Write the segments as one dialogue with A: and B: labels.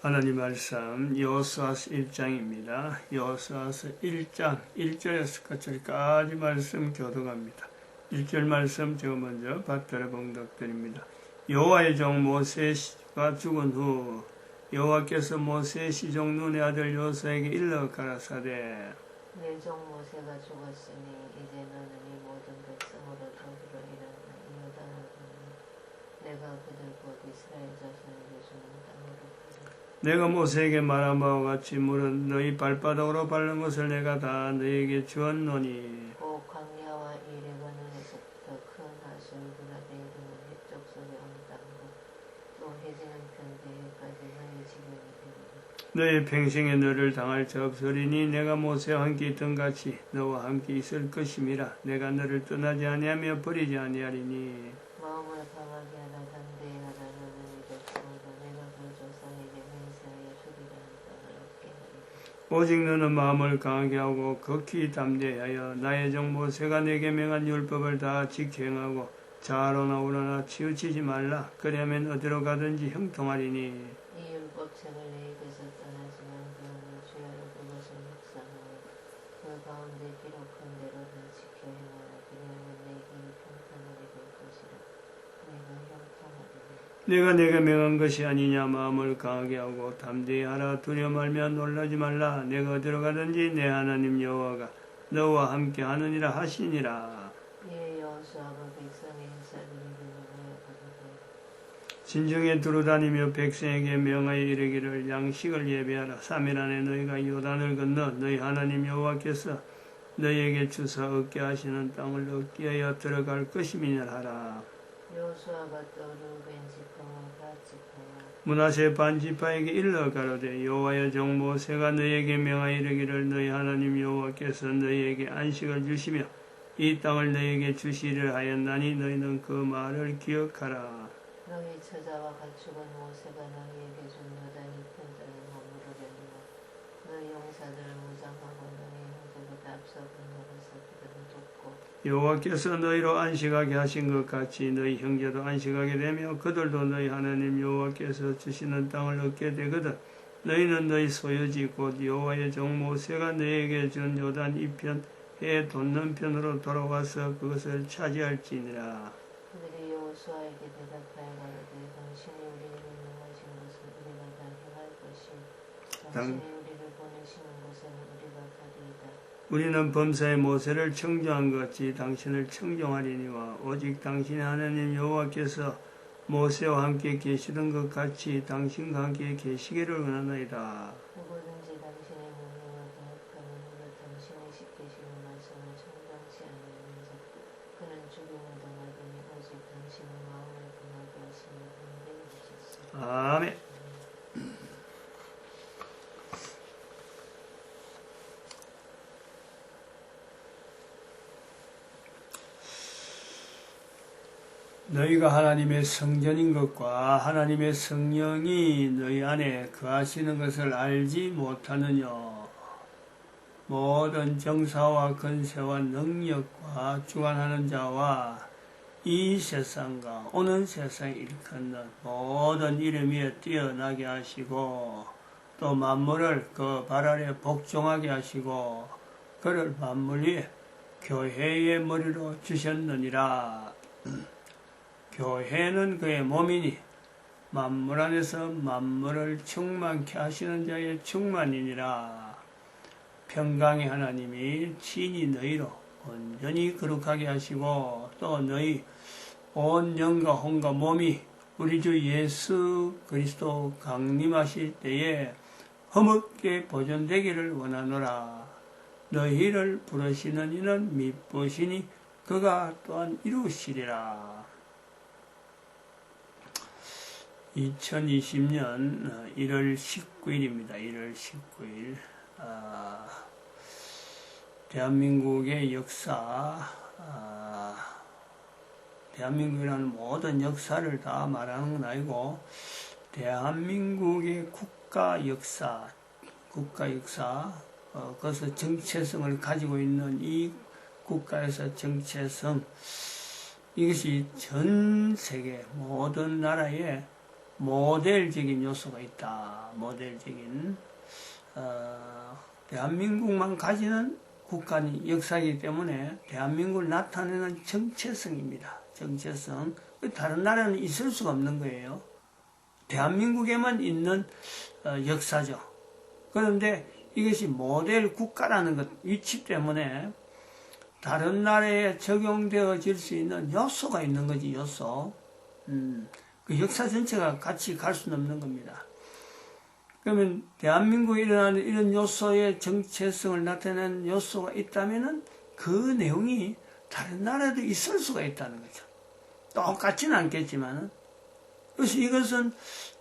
A: 하나님 말씀 여호수아서 1장입니다. 여호수아서 1장 1절에서 끝까지 말씀 교독합니다. 1절 말씀 제가 먼저 받들어 봉독드립니다. 여호와의 종 모세가 죽은 후 여호와께서 모세의 시종 눈의 아들 여호수아에게 일러 가라사대
B: 내 종 모세가 죽었으니 이제 너는 이 모든 백성으로 더불어 일어나 이 요단을 건너 내가 그들 곧 이스라엘 자손에게 주는 땅으로 가라.
A: 내가 모세에게 말한 바와 같이 물은 너희 발바닥으로 밟는 것을 내가 다 너희에게 주었노니
B: 곧 광야와 이 레바논에서부터 큰 하수 유브라데 이르는 해쪽 속의 온 땅으로 또 해지는 편대까지 너희 지경이 되리라.
A: 너의 평생에 너를 당할 자 없으리니 내가 모세와 함께 있던 같이 너와 함께 있을 것임이라. 내가 너를 떠나지 아니하며 버리지 아니하리니
B: 마음을 강하게 하라 담대히 하라. 너는 이 백성으로 내가 그 조상에게 맹세하여 주리라 한 땅을 얻게 하리라.
A: 오직 너는 마음을 강하게 하고 극히 담대하여 나의 종 모세가 내게 명한 율법을 다 지켜 행하고 좌로나 우로나 치우치지 말라. 그리하면 어디로 가든지 형통하리니
B: 이 율법책을 너희에게서 떠나지만 그러나 주야로 그것을 묵상하여 그 가운데 기록한 대로 다 지켜 행하라. 그리하면 내 길이 평탄하게 될 것이라. 내가 형통하리라.
A: 내가 내게 명한 것이 아니냐. 마음을 강하게 하고 담대히 하라. 두려워 말며 놀라지 말라. 내가 어디로 가든지 내 하나님 여호와가 너와 함께 하느니라 하시니라.
B: 이에 여호수아가 백성의 인사들이 모여 가로되
A: 진중에 두루다니며 백성에게 명하여 이르기를 양식을 예배하라. 3일 안에 너희가 요단을 건너 너희 하나님 여호와께서 너희에게 주사 얻게 하시는 땅을 얻게 하여 들어갈 것임이니라 하라.
B: 여호수아가 또 르우벤 지파와 갓 지파와
A: 므낫세 반 지파에게 일러 가로되 여호와의 종 모세가 너희에게 명하여 이르기를 너희 하나님 여호와께서 너희에게 안식을 주시며 이 땅을 너희에게 주시리라 하였나니 너희는 그 말을 기억하라.
B: 너희 처자와 가축은 모세가 너희에게 준 요단 이편 땅에 머무르려니와 너희 용사들을 무장하고 너희 형제보다 앞서 건너가서 그들을 돕고
A: 여호와께서 너희로 안식하게 하신 것 같이 너희 형제도 안식하게 되며 그들도 너희 하나님 여호와께서 주시는 땅을 얻게 되거든. 너희는 너희 소유지 곧 여호와의 종 모세가 너희에게 준 요단 이편 해 돋는 편으로 돌아와서 그것을 차지할지니라.
B: 그들이 여호수아에게 대답하여 가로되 당신이 우리에게 명하신 것은 우리가 다 행할 것이요 당신이 우리를 보내시는 곳에는 우리가 가리이다.
A: 우리는 범사의 모세를 청정한 것 같이 당신을 청정하리니와 오직 당신의 하나님 여호와께서 모세와 함께 계시던 것 같이 당신과 함께 계시기를 원하나이다.
B: 누구든지 당신의 명령을 거역하면 우리 당신의 시키시는 말씀을 청정치 않으면 그는 죽임을 당하더니 오직 당신의 마음을 강하게 하시며 담대히 하셨으니
A: 아멘. 너희가 하나님의 성전인 것과 하나님의 성령이 너희 안에 거하시는 것을 알지 못하느냐. 모든 정사와 권세와 능력과 주관하는 자와 이 세상과 오는 세상에 일컫는 모든 이름 위에 뛰어나게 하시고 또 만물을 그 발 아래 복종하게 하시고 그를 만물 위에 교회의 머리로 주셨느니라. 교회는 그의 몸이니 만물 안에서 만물을 충만케 하시는 자의 충만이니라. 평강의 하나님이 친히 너희로 온전히 거룩하게 하시고 또 너희 온 영과 혼과 몸이 우리 주 예수 그리스도 강림하실 때에 허물게 보존되기를 원하노라. 너희를 부르시는 이는 미쁘시니 그가 또한 이루시리라. 2020년 1월 19일입니다. 1월 19일. 대한민국의 역사, 대한민국이라는 모든 역사를 다 말하는 건 아니고, 대한민국의 국가 역사, 그것의 정체성을 가지고 있는 이 국가에서 정체성, 이것이 전 세계 모든 나라에 모델적인 요소가 있다. 모델적인 대한민국만 가지는 국가니 역사이기 때문에 대한민국을 나타내는 정체성입니다. 정체성. 다른 나라는 있을 수가 없는 거예요. 대한민국에만 있는 역사죠. 그런데 이것이 모델 국가라는 것 위치 때문에 다른 나라에 적용되어질 수 있는 요소가 있는 거지. 요소. 그 역사 전체가 같이 갈 수는 없는 겁니다. 그러면 대한민국에 일어나는 이런 요소의 정체성을 나타내는 요소가 있다면은 그 내용이 다른 나라에도 있을 수가 있다는 거죠. 똑같지는 않겠지만은. 그래서 이것은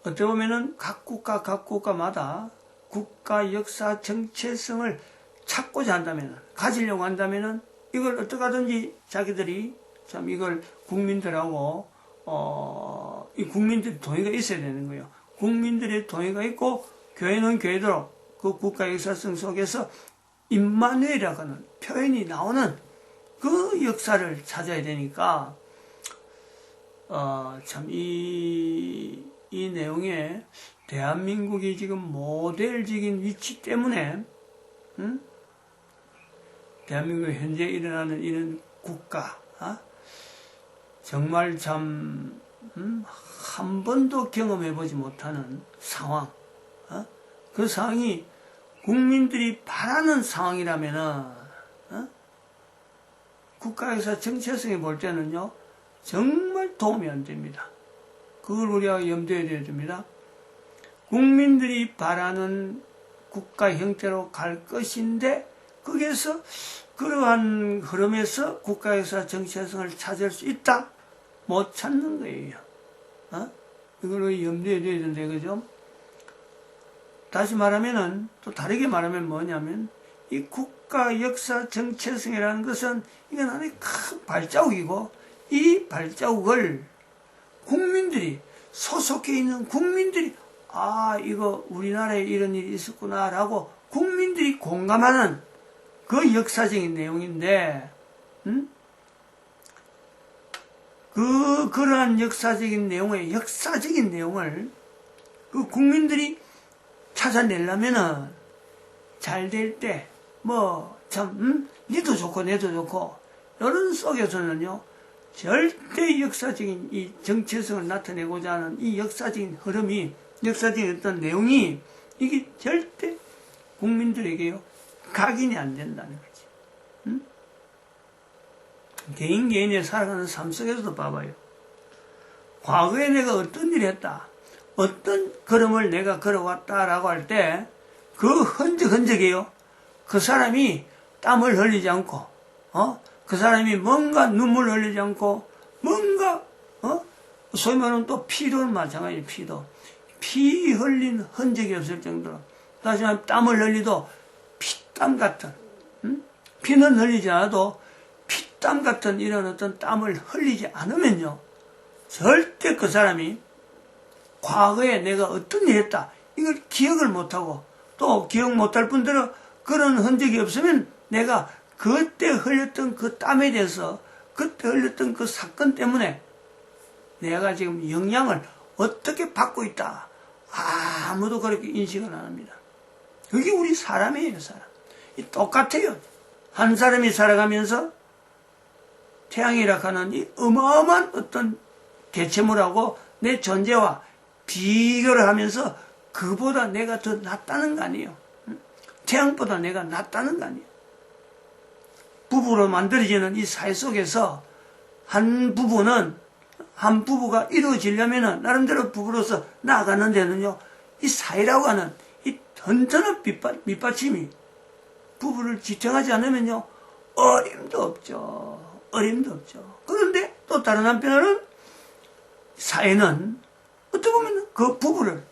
A: 어떻게 보면은 각 국가마다 국가 역사 정체성을 찾고자 한다면은, 가지려고 한다면은 이걸 어떻게 하든지 자기들이 참 이걸 국민들하고 이 국민들의 동의가 있어야 되는 거예요. 국민들의 동의가 있고 교회는 교회대로 그 국가 역사성 속에서 임마누엘이라고 하는 표현이 나오는 그 역사를 찾아야 되니까 참 이 내용에 대한민국이 지금 모델적인 위치 때문에 대한민국 현재 일어나는 이런 국가 정말 참 한 번도 경험해보지 못하는 상황, 그 상황이 국민들이 바라는 상황이라면은 국가에서 정체성에 볼 때는요 정말 도움이 안 됩니다. 그걸 우리가 염두에 둬야 됩니다. 국민들이 바라는 국가 형태로 갈 것인데 거기에서 그러한 흐름에서 국가에서 정체성을 찾을 수 있다? 못 찾는 거예요. 이걸 염두에 둬야 된다, 그죠? 다시 말하면은, 또 다르게 말하면 뭐냐면, 이 국가 역사 정체성이라는 것은 이건 하나의 큰 발자국이고, 이 발자국을 국민들이, 소속해 있는 국민들이, 이거 우리나라에 이런 일이 있었구나라고 국민들이 공감하는 그 역사적인 내용인데, 그러한 역사적인 내용을 그 국민들이 찾아내려면은 잘 될 때, 니도 좋고, 내도 좋고, 이런 속에서는요, 절대 역사적인 이 정체성을 나타내고자 하는 이 역사적인 흐름이, 역사적인 어떤 내용이, 이게 절대 국민들에게요, 각인이 안 된다는 거지. 개인이 살아가는 삶 속에서도 봐봐요. 과거에 내가 어떤 일을 했다, 어떤 걸음을 내가 걸어왔다라고 할 때, 그 흔적이에요. 그 사람이 땀을 흘리지 않고, 그 사람이 뭔가 눈물 흘리지 않고, 뭔가, 소위 말하면 또 피도는 마찬가지예요, 피도. 피 흘린 흔적이 없을 정도로. 다시 말하면 땀을 흘리도 피땀 같은, 피는 흘리지 않아도 피땀 같은 이런 어떤 땀을 흘리지 않으면요, 절대 그 사람이 과거에 내가 어떤 일을 했다, 이걸 기억을 못하고, 또 기억 못할 뿐더러 그런 흔적이 없으면 내가 그때 흘렸던 그 땀에 대해서, 그때 흘렸던 그 사건 때문에 내가 지금 영향을 어떻게 받고 있다, 아무도 그렇게 인식을 안 합니다. 그게 우리 사람이에요, 사람. 똑같아요. 한 사람이 살아가면서 태양이라 하는 이 어마어마한 어떤 개체물하고 내 존재와 비교를 하면서 그보다 내가 더 낫다는 거 아니에요. 태양보다 내가 낫다는 거 아니에요. 부부로 만들어지는 이 사회 속에서 한 부부가 이루어지려면 나름대로 부부로서 나아가는 데는요, 이 사회라고 하는 이 던전한 밑받침이 부부를 지탱하지 않으면요, 어림도 없죠. 그런데 또 다른 한편으로는 사회는 어떻게 보면 그 부부를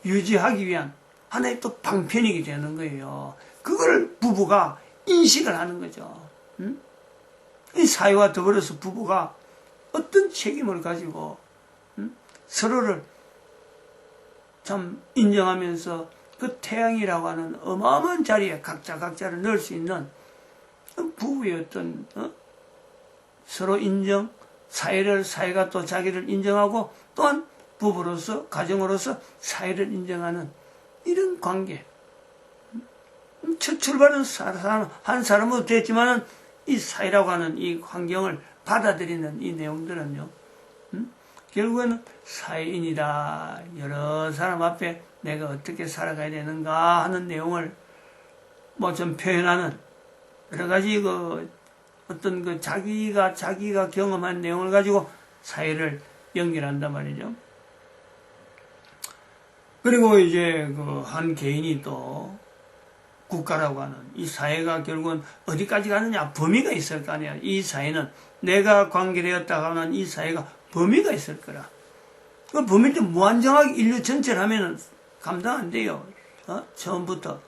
A: 유지하기 위한 하나의 또 방편이게 되는 거예요. 그걸 부부가 인식을 하는 거죠. 이 사회와 더불어서 부부가 어떤 책임을 가지고 서로를 참 인정하면서 그 태양이라고 하는 어마어마한 자리에 각자를 넣을 수 있는 부부의 어떤 서로 인정, 사회가 또 자기를 인정하고 또한 부부로서, 가정으로서 사회를 인정하는 이런 관계. 첫 출발은 한 사람으로 됐지만은 이 사회라고 하는 이 환경을 받아들이는 이 내용들은요, 결국에는 사회인이다. 여러 사람 앞에 내가 어떻게 살아가야 되는가 하는 내용을 뭐 좀 표현하는 여러 가지 어떤 자기가 경험한 내용을 가지고 사회를 연결한단 말이죠. 그리고 이제 한 개인이 또 국가라고 하는 이 사회가 결국은 어디까지 가느냐 범위가 있을 거 아니야. 이 사회는 내가 관계되었다고 하는 이 사회가 범위가 있을 거라. 그 범위를 무한정하게 인류 전체를 하면은 감당 안 돼요. 처음부터.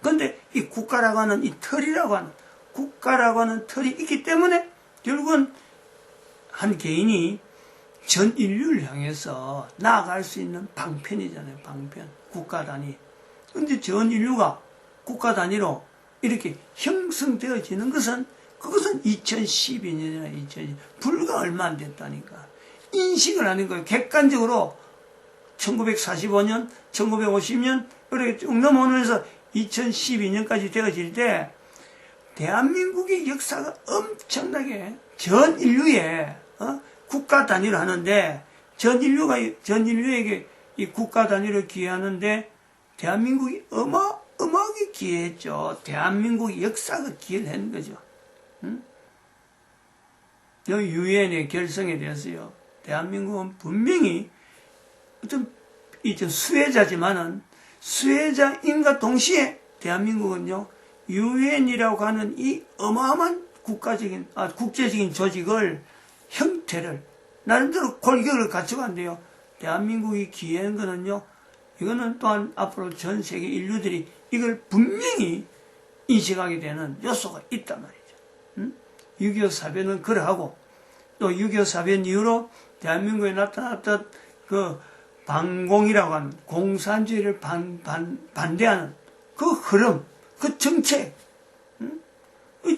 A: 근데 이 국가라고 하는 이 틀이라고 하는 국가라고 하는 틀이 있기 때문에 결국은 한 개인이 전 인류를 향해서 나아갈 수 있는 방편이잖아요. 방편. 국가 단위. 근데 전 인류가 국가 단위로 이렇게 형성되어지는 그것은 2012년이나 불과 얼마 안 됐다니까. 인식을 하는 거예요. 객관적으로 1945년, 1950년 이렇게 쭉 넘어오면서 2012년까지 되어질 때 대한민국의 역사가 엄청나게 전 인류에 국가 단위로 하는데 전 인류에게 이 국가 단위로 기여하는데 대한민국이 어마어마하게 기여했죠. 대한민국의 역사가 기여를 한 거죠. 여기 유엔의 결성에 대해서요. 대한민국은 분명히 어떤 수혜자지만은 수혜자인과 동시에 대한민국은요 유엔이라고 하는 이 어마어마한 국제적인 조직을 형태를 나름대로 골격을 갖춰간대요. 대한민국이 기여한 거는요. 이거는 또한 앞으로 전 세계 인류들이 이걸 분명히 인식하게 되는 요소가 있단 말이죠. 6.25 사변은 그러하고 또 6.25 사변 이후로 대한민국에 나타났던 반공이라고 하는 공산주의를 반대하는 그 흐름, 그 정책,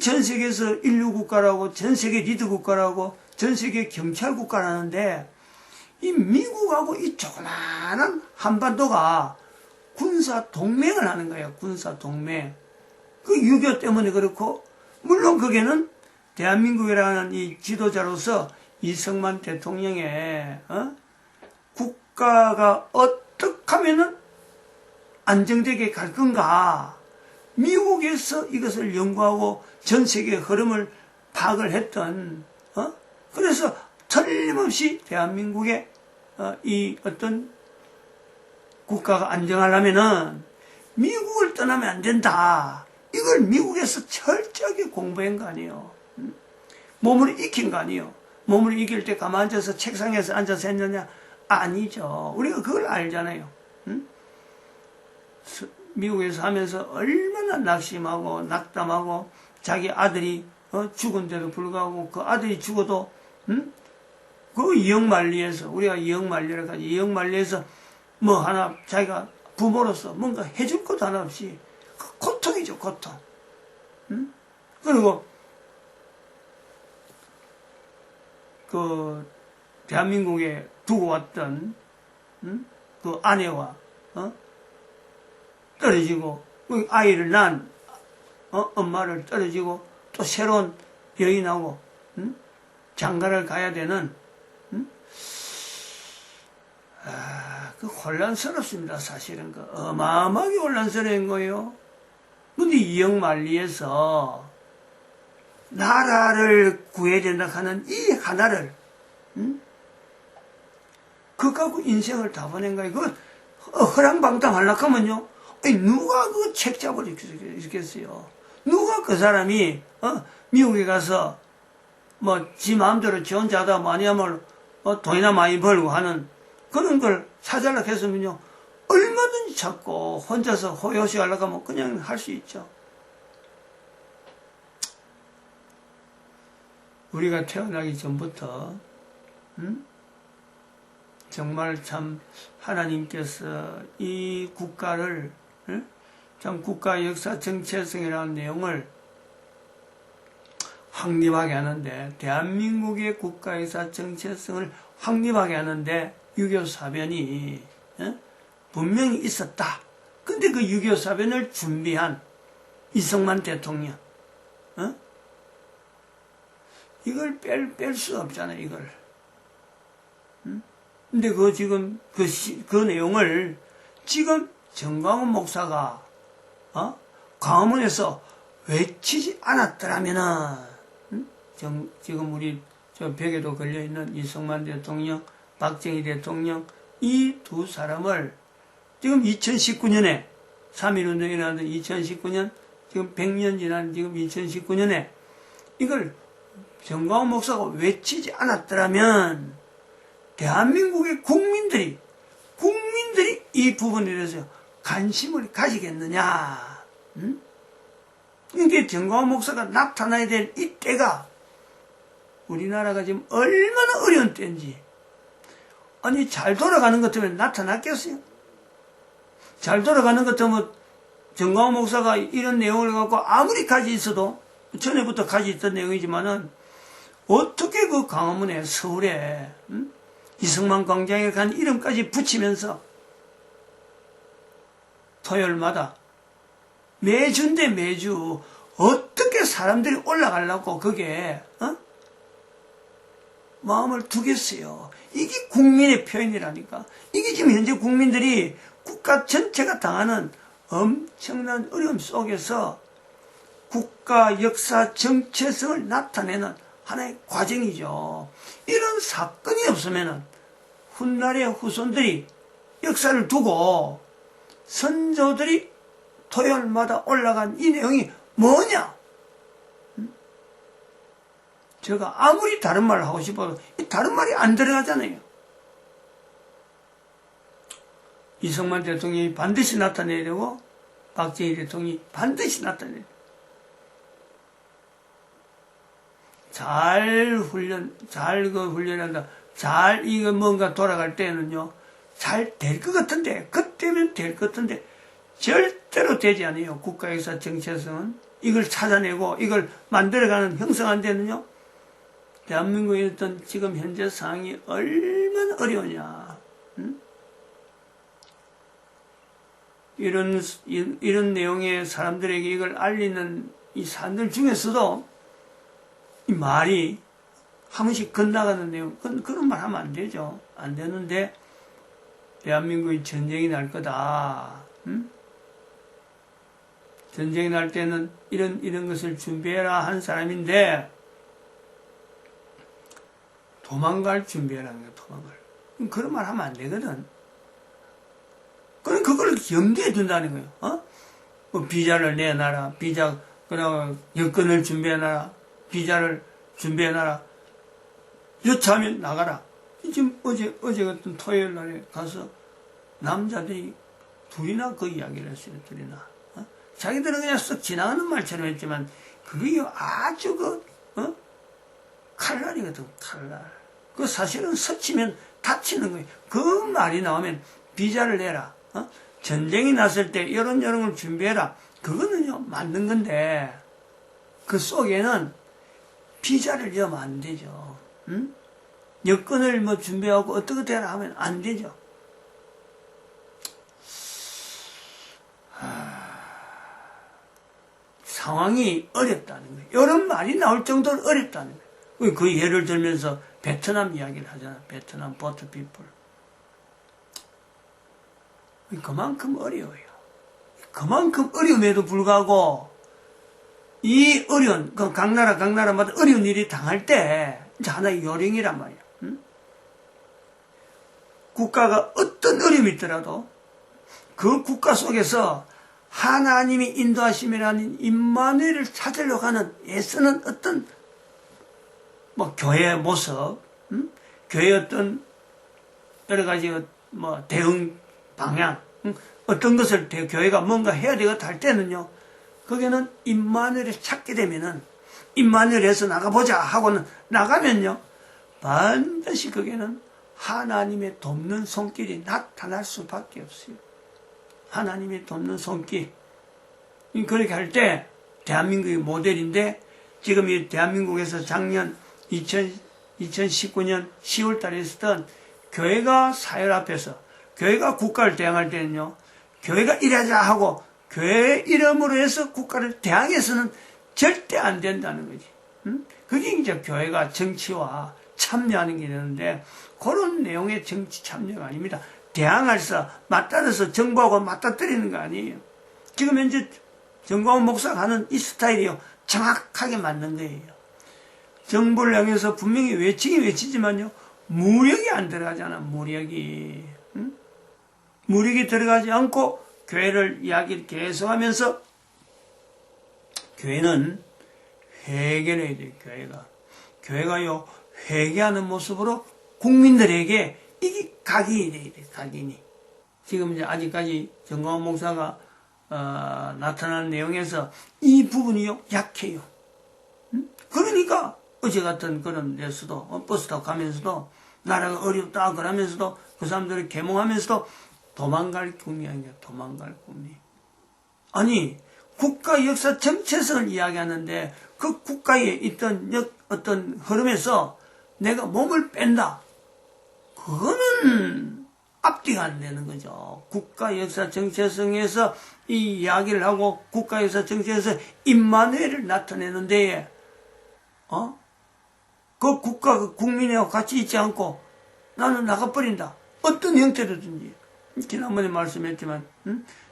A: 전 세계에서 인류 국가라고, 전 세계 리더 국가라고, 전 세계 경찰 국가라는데 이 미국하고 이 조그마한 한반도가 군사 동맹을 하는 거예요. 군사 동맹. 그 6.25 때문에 그렇고 물론 거기에는 대한민국이라는 이 지도자로서 이승만 대통령의 국가가 어떻게 하면은 안정되게 갈 건가 미국에서 이것을 연구하고 전 세계의 흐름을 파악을 했던 그래서 틀림없이 대한민국의 이 어떤 국가가 안정하려면은 미국을 떠나면 안 된다. 이걸 미국에서 철저하게 공부한 거 아니에요. 몸을 익힌 거 아니에요. 몸을 익힐 때 가만 앉아서 책상에서 앉아서 했느냐? 아니죠. 우리가 그걸 알잖아요. 미국에서 하면서 얼마나 낙심하고 낙담하고 자기 아들이 죽은데도 불구하고 그 아들이 죽어도 그 이역만리에서 우리가 이역만리라고 하지 이역만리에서 뭐 하나 자기가 부모로서 뭔가 해줄 것도 하나 없이 그 고통이죠 고통. 그리고 그 대한민국에 두고 왔던 그 아내와 떨어지고 아이를 낳은 엄마를 떨어지고 또 새로운 여인하고 장가를 가야 되는 그 혼란스럽습니다. 사실은 그 어마어마하게 혼란스러운 거예요. 근데 이역만리에서 나라를 구해야 된다 하는 이 하나를 그거 갖고 인생을 다 보낸 거예요. 그 허랑방탕 하려고 하면요. 누가 그 책 잡아주겠어요? 누가 그 사람이 미국에 가서 뭐 지 마음대로 지 혼자 하다 많이 하면 돈이나 많이 벌고 하는 그런 걸 찾으려고 했으면요. 얼마든지 찾고 혼자서 호요시 하려고 하면 그냥 할 수 있죠. 우리가 태어나기 전부터 정말 참 하나님께서 이 국가를 참 국가 역사 정체성이라는 내용을 확립하게 하는데 대한민국의 국가 역사 정체성을 확립하게 하는데 6.25 사변이 분명히 있었다. 근데 그 6.25 사변을 준비한 이승만 대통령, 이걸 뺄 수 없잖아요, 이걸. 근데 지금 그 내용을 지금 정광훈 목사가, 광화문에서 외치지 않았더라면은, 지금 우리 저 벽에도 걸려있는 이승만 대통령, 박정희 대통령, 이 두 사람을 지금 2019년에, 3.1운동이 일어났던 2019년, 지금 100년 지난 지금 2019년에 이걸 정광훈 목사가 외치지 않았더라면 대한민국의 국민들이 이 부분에 대해서 관심을 가지겠느냐. 이게 정광훈 목사가 나타나야 될 이때가 우리나라가 지금 얼마나 어려운 때인지. 아니, 잘 돌아가는 것 때문에 나타났겠어요? 잘 돌아가는 것 때문에 정광훈 목사가 이런 내용을 갖고 아무리 가지 있어도, 전에부터 가지 있던 내용이지만은, 어떻게 그 광화문에, 서울에, 이승만 광장에 간 이름까지 붙이면서 토요일마다 매주인데 매주 어떻게 사람들이 올라가려고 그게 마음을 두겠어요. 이게 국민의 표현이라니까. 이게 지금 현재 국민들이 국가 전체가 당하는 엄청난 어려움 속에서 국가 역사 정체성을 나타내는 하나의 과정이죠. 이런 사건이 없으면은 훗날의 후손들이 역사를 두고 선조들이 토요일마다 올라간 이 내용이 뭐냐? 제가 아무리 다른 말을 하고 싶어도 다른 말이 안 들어가잖아요. 이승만 대통령이 반드시 나타내야 되고 박정희 대통령이 반드시 나타내야 돼요. 잘 훈련한다. 잘 이거 뭔가 돌아갈 때는요, 잘 될 것 같은데, 그때면 될 것 같은데, 절대로 되지 않아요. 국가역사 정체성은. 이걸 찾아내고, 이걸 만들어가는 형성한 데는요, 대한민국의 어떤 지금 현재 상황이 얼마나 어려우냐. 이런 내용의 사람들에게 이걸 알리는 이 사람들 중에서도 이 말이 한 번씩 건너가는 내용, 그런 말 하면 안 되죠. 안 되는데, 대한민국이 전쟁이 날 거다. 전쟁이 날 때는 이런 것을 준비해라 한 사람인데, 도망갈 준비해라는 거야, 도망갈. 그런 말 하면 안 되거든. 그럼 그걸 염두에 둔다는 거예요. 뭐 비자를 내놔라. 그러고 여권을 준비해놔라. 비자를 준비해놔라. 여차하면 나가라. 지금 어제 같은 토요일 날에 가서 남자들이 둘이나 그 이야기를 했어요. 둘이나. 자기들은 그냥 쓱 지나가는 말처럼 했지만 그게 아주 칼날이거든. 칼날. 그 사실은 스치면 다치는 거예요. 그 말이 나오면 비자를 내라. 전쟁이 났을 때 이런 걸 준비해라. 그거는요 맞는 건데 그 속에는 비자를 넣으면 안 되죠. 여권을 뭐 준비하고 어떻게 되라 하면 안 되죠. 상황이 어렵다는 거예요. 이런 말이 나올 정도로 어렵다는 거예요. 그 예를 들면서 베트남 이야기를 하잖아. 베트남 보트 피플. 그만큼 어려워요. 그만큼 어려움에도 불구하고 이 어려운, 각 나라마다 어려운 일이 당할 때 이제 하나의 요령이란 말이야. 국가가 어떤 어려움이 있더라도 그 국가 속에서 하나님이 인도하심이라는 임마누엘을 찾으려고 하는 애쓰는 어떤 뭐 교회의 모습, 교회의 어떤 여러 가지 뭐 대응 방향, 어떤 것을 교회가 뭔가 해야 되겠다 할 때는요, 거기는 임마누엘을 찾게 되면은 임마누엘에서 나가보자 하고는 나가면요, 반드시 거기는 하나님의 돕는 손길이 나타날 수밖에 없어요. 하나님의 돕는 손길. 그렇게 할 때 대한민국이 모델인데, 지금 이 대한민국에서 작년 2019년 10월 달에 있었던 교회가 사회 앞에서, 교회가 국가를 대항할 때는요, 교회가 이래자 하고 교회의 이름으로 해서 국가를 대항해서는 절대 안 된다는 거지. 그게 이제 교회가 정치와 참여하는 게 되는데, 그런 내용의 정치 참여가 아닙니다. 대항할서 맞따라서 정부하고 맞닥뜨리는 거 아니에요. 지금 현재 정광훈 목사가 하는 이 스타일이요, 정확하게 맞는 거예요. 정부를 향해서 분명히 외치긴 외치지만요, 무력이 안 들어가잖아. 무력이 들어가지 않고 교회를 이야기를 계속하면서, 교회는 회개를 해야 돼요. 교회가요, 회개하는 모습으로 국민들에게 이게 각인이 돼야 돼. 각인이. 지금 이제 아직까지 정광훈 목사가 나타나는 내용에서 이 부분이요, 약해요. 그러니까 어제 같은 그런 데서도, 버스 타고 가면서도 나라가 어렵다 그러면서도 그 사람들을 계몽하면서도 도망갈 꿈이 아니라 도망갈 꿈이. 아니, 국가 역사 정체성을 이야기하는데 그 국가에 있던 어떤 흐름에서 내가 몸을 뺀다. 그거는 앞뒤가 안 되는 거죠. 국가 역사 정체성에서 이 이야기를 하고 국가 역사 정체성에서 임마누엘을 나타내는데, 그 국가, 그 국민하고 같이 있지 않고 나는 나가버린다. 어떤 형태로든지. 지난번에 말씀했지만,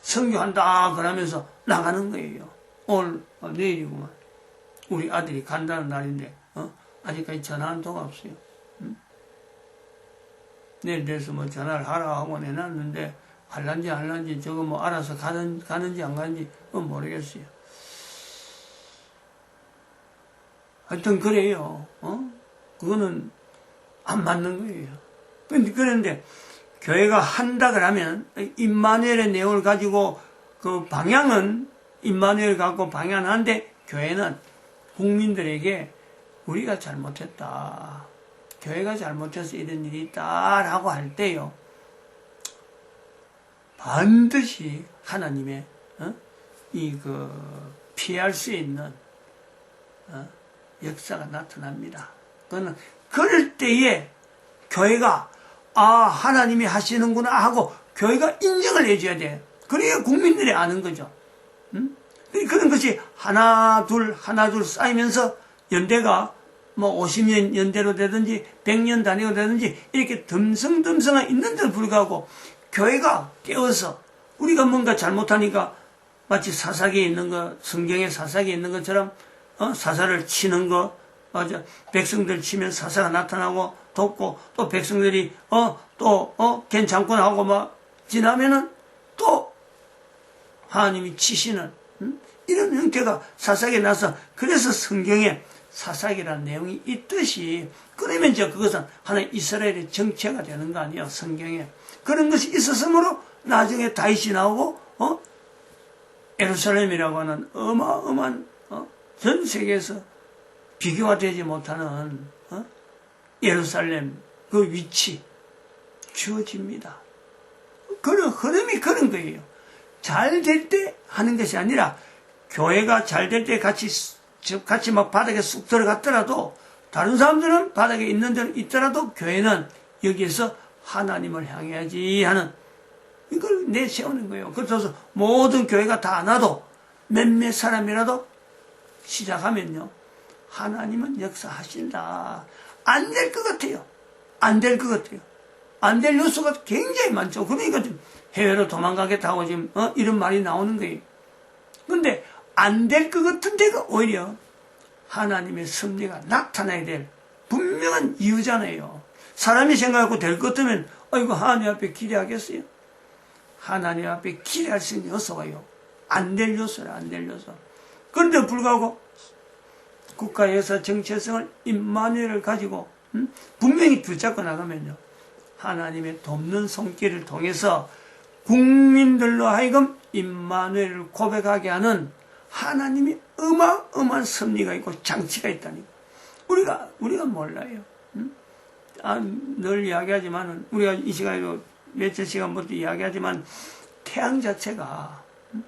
A: 선교한다 그러면서 나가는 거예요. 오늘, 내일이구만. 우리 아들이 간다는 날인데, 아직까지 전화 한 통 없어요. 내일 돼서 뭐 전화를 하라 하고 내놨는데, 할란지 저거 뭐 알아서 가는지 안 가는지 모르겠어요. 하여튼 그래요. 그거는 안 맞는 거예요. 그런데 교회가 한다 그러면 임마누엘의 내용을 가지고 그 방향은 임마누엘 갖고 방향하는데, 교회는 국민들에게 우리가 잘못했다, 교회가 잘못해서 이런 일이 있다라고 할 때요, 반드시 하나님의 피할 수 있는 역사가 나타납니다. 그거는 그럴 때에 교회가 하나님이 하시는구나 하고 교회가 인정을 해줘야 돼. 그래야 국민들이 아는 거죠. 그런 것이 하나 둘 쌓이면서 연대가 뭐 50년 연대로 되든지 100년 단위로 되든지 이렇게 듬성듬성한 있는데도 불구하고 교회가 깨어서 우리가 뭔가 잘못하니까 마치 사사기에 있는 거, 성경에 사사기에 있는 것처럼 사사를 치는 거, 맞아. 백성들 치면 사사가 나타나고 돕고, 또 백성들이 괜찮구나 하고 막 지나면은 또 하나님이 치시는 이런 형태가 사사기에 나서, 그래서 성경에 사사기라는 내용이 있듯이, 그러면 이제 그것은 하나의 이스라엘의 정체가 되는 거 아니에요, 성경에. 그런 것이 있었으므로 나중에 다윗이 나오고 예루살렘이라고 하는 어마어마한 전 세계에서 비교가 되지 못하는 예루살렘 그 위치 주어집니다. 그런 흐름이 그런 거예요. 잘 될 때 하는 것이 아니라, 교회가 잘 될 때 같이 막 바닥에 쑥 들어갔더라도, 다른 사람들은 바닥에 있는 데는 있더라도 교회는 여기에서 하나님을 향해야지 하는 이걸 내세우는 거예요. 그래서 모든 교회가 다 안 와도 몇몇 사람이라도 시작하면요, 하나님은 역사하신다. 안 될 것 같아요. 안 될 것 같아요. 안 될 요소가 굉장히 많죠. 그러니까 지금 해외로 도망가겠다고 지금 이런 말이 나오는 거예요. 근데 안 될 것 같은 데가 오히려 하나님의 섭리가 나타나야 될 분명한 이유잖아요. 사람이 생각하고 될 것 같으면 이거 하나님 앞에 기대하겠어요? 하나님 앞에 기대할 수 있는 요소가요, 안 될 요소라. 안 될 요소. 그런데 불구하고 국가 역사 정체성을 임마누엘을 가지고 분명히 붙잡고 나가면요, 하나님의 돕는 손길을 통해서 국민들로 하여금 임마누엘을 고백하게 하는 하나님이 어마어마한 섭리가 있고 장치가 있다니 우리가 몰라요. 늘 이야기하지만, 우리가 이 시간에도 몇천 시간부터 이야기하지만, 태양 자체가,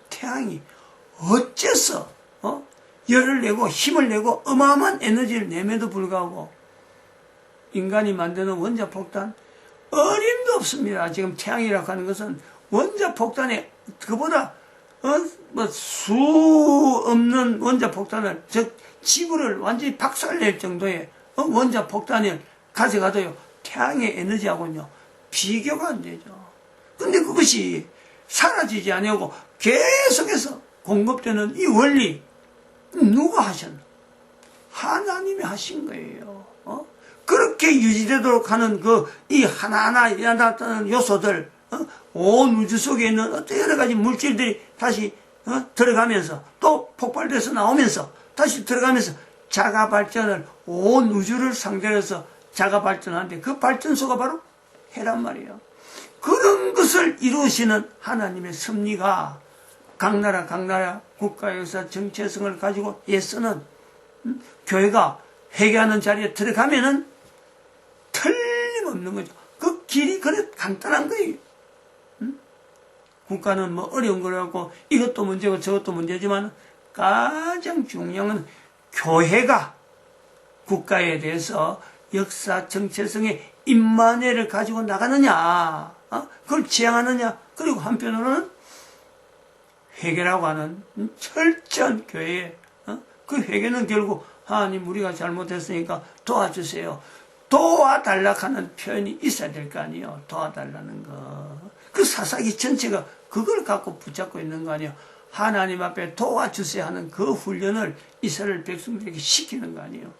A: 태양이 어째서 열을 내고 힘을 내고 어마어마한 에너지를 내면도 불구하고 인간이 만드는 원자폭탄 어림도 없습니다. 지금 태양이라고 하는 것은 원자폭탄에 그보다 수 없는 원자폭탄을, 즉 지구를 완전히 박살낼 정도의 원자폭탄을 가져가도요 태양의 에너지하고는요 비교가 안 되죠. 근데 그것이 사라지지 아니하고 계속해서 공급되는 이 원리 누가 하셨나? 하나님이 하신 거예요. 그렇게 유지되도록 하는 이 하나하나 나타나는 요소들, 온 우주 속에 있는 어떤 여러 가지 물질들이 다시 들어가면서 또 폭발돼서 나오면서 다시 들어가면서 자가 발전을, 온 우주를 상대로 해서 자가 발전하는데 그 발전소가 바로 해란 말이에요. 그런 것을 이루시는 하나님의 섭리가 각 나라 국가 역사 정체성을 가지고 애쓰는 교회가 회개하는 자리에 들어가면은 틀림없는 거죠. 그 길이 그래 간단한 거예요. 국가는 뭐 어려운 거라고 이것도 문제고 저것도 문제지만 가장 중요한 건 교회가 국가에 대해서 역사 정체성의 임만회를 가지고 나가느냐, 그걸 지향하느냐, 그리고 한편으로는 회개라고 하는 철저한 교회에 그 회개는 결국 하나님 우리가 잘못했으니까 도와주세요. 도와달라 하는 표현이 있어야 될 거 아니에요. 도와달라는 거. 그 사사기 전체가 그걸 갖고 붙잡고 있는 거 아니에요. 하나님 앞에 도와주세요 하는 그 훈련을 이스라엘 백성들에게 시키는 거 아니에요.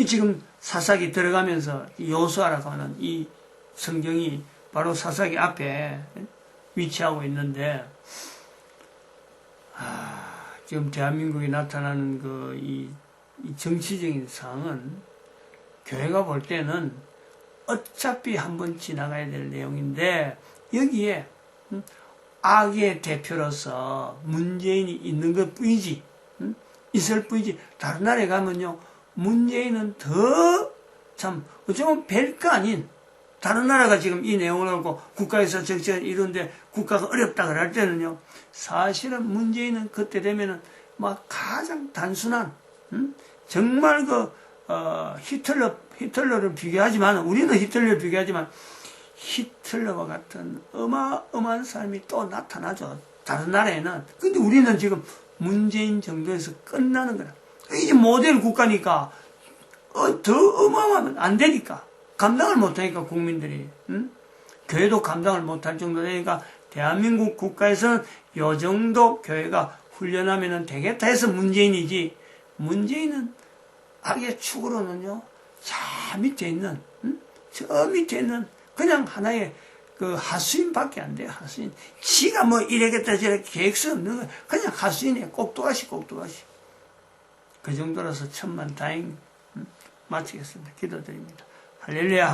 A: 지금 사사기 들어가면서 여호수아라고 하는 이 성경이 바로 사사기 앞에 위치하고 있는데, 지금 대한민국에 나타나는 이 정치적인 상황은 교회가 볼 때는 어차피 한번 지나가야 될 내용인데, 여기에 악의 대표로서 문재인이 있는 것 뿐이지, 있을 뿐이지, 다른 나라에 가면요 문재인은 더 참 어쩌면 별거 아닌, 다른 나라가 지금 이 내용을 갖고 국가에서 정책을 이루는데 국가가 어렵다 그럴 때는요, 사실은 문재인은 그때 되면은 막 가장 단순한, 정말 히틀러를 비교하지만, 우리는 히틀러를 비교하지만 히틀러와 같은 어마어마한 사람이 또 나타나죠, 다른 나라에는. 근데 우리는 지금 문재인 정도에서 끝나는 거라. 이제 모델 국가니까 더 어마어마하면 안 되니까, 감당을 못하니까 국민들이, 교회도 감당을 못할 정도 되니까 대한민국 국가에서는 요 정도 교회가 훈련하면은 되겠다 해서 문재인이지, 문재인은 악의 축으로는요 저 밑에 있는, 저 밑에 있는 그냥 하나의 그 하수인밖에 안 돼요. 하수인. 지가 뭐 이래겠다 저래 계획서 없는 거예요. 그냥 하수인이에요. 꼭두가시. 그 정도라서 천만다행. 마치겠습니다. 기도드립니다. 할렐루야.